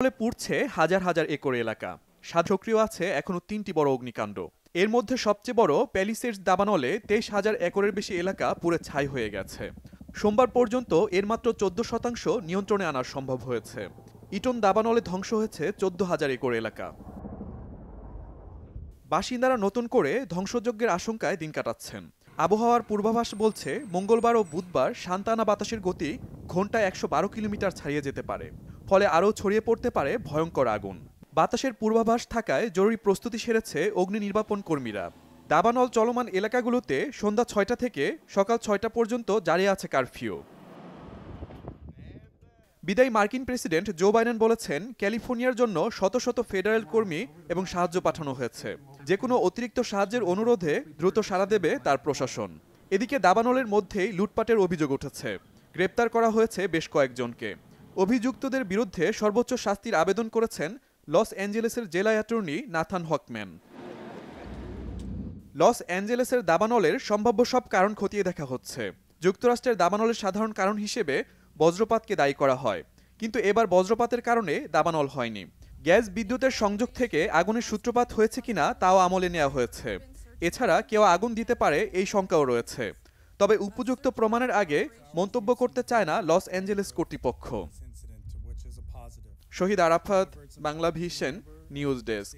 ফলে পুড়ছে হাজার হাজার একর এলাকা। সক্রিয় আছে এখনো ৩টি বড় অগ্নিকাণ্ড। এর মধ্যে সবচেয়ে বড় প্যালিসেডস দাবানলে ২৩,০০০ একরের বেশি এলাকা পুড়ে ছাই হয়ে গেছে। সোমবার পর্যন্ত এর মাত্র ১৪% নিয়ন্ত্রণে আনা সম্ভব হয়েছে। ইটন দাবানলে ধ্বংস হয়েছে ১৪,০০০ একর এলাকা। বাসিন্দারা নতুন করে ধ্বংসযজ্ঞের আশঙ্কায় দিন কাটাচ্ছেন। আবহাওয়ার পূর্বাভাস বলছে মঙ্গলবার ও বুধবার সান্তানা বাতাসের গতি ঘন্টায় ১১২ কিলোমিটার ছাড়িয়ে যেতে পারে। ফলে আরও ছড়িয়ে পড়তে পারে ভয়ঙ্কর আগুন। বাতাসের পূর্বাভাস থাকায় জরুরি প্রস্তুতি সেরেছে অগ্নি নির্বাপন কর্মীরা। দাবানল চলমান এলাকাগুলোতে সন্ধ্যা ৬টা থেকে সকাল ৬টা পর্যন্ত জারি আছে কারফিউ। বিদায়ী মার্কিন প্রেসিডেন্ট জো বাইডেন বলেছেন, ক্যালিফোর্নিয়ার জন্য শত শত ফেডারেল কর্মী এবং সাহায্য পাঠানো হয়েছে। যে কোনো অতিরিক্ত সাহায্যের অনুরোধে দ্রুত সাড়া দেবে তার প্রশাসন। এদিকে দাবানলের মধ্যেই লুটপাটের অভিযোগ উঠেছে। গ্রেপ্তার করা হয়েছে বেশ কয়েকজনকে। অভিযুক্তদের বিরুদ্ধে সর্বোচ্চ শাস্তির আবেদন করেছেন লস অ্যাঞ্জেলেসের জেলা অ্যাটর্নি নাথান হকম্যান। লস অ্যাঞ্জেলেসের দাবানলের সম্ভাব্য সব কারণ খতিয়ে দেখা হচ্ছে। যুক্তরাষ্ট্রের দাবানলের সাধারণ কারণ হিসেবে বজ্রপাতকে দায়ী করা হয়, কিন্তু এবার বজ্রপাতের কারণে দাবানল হয়নি। গ্যাস বিদ্যুতের সংযোগ থেকে আগুনের সূত্রপাত হয়েছে কিনা তাও আমলে নেওয়া হয়েছে। এছাড়া কেউ আগুন দিতে পারে এই শঙ্কাও রয়েছে। তবে উপযুক্ত প্রমাণের আগে মন্তব্য করতে চায় না লস অ্যাঞ্জেলেস কর্তৃপক্ষ। Shahid Arafat, Bangla vision, news desk.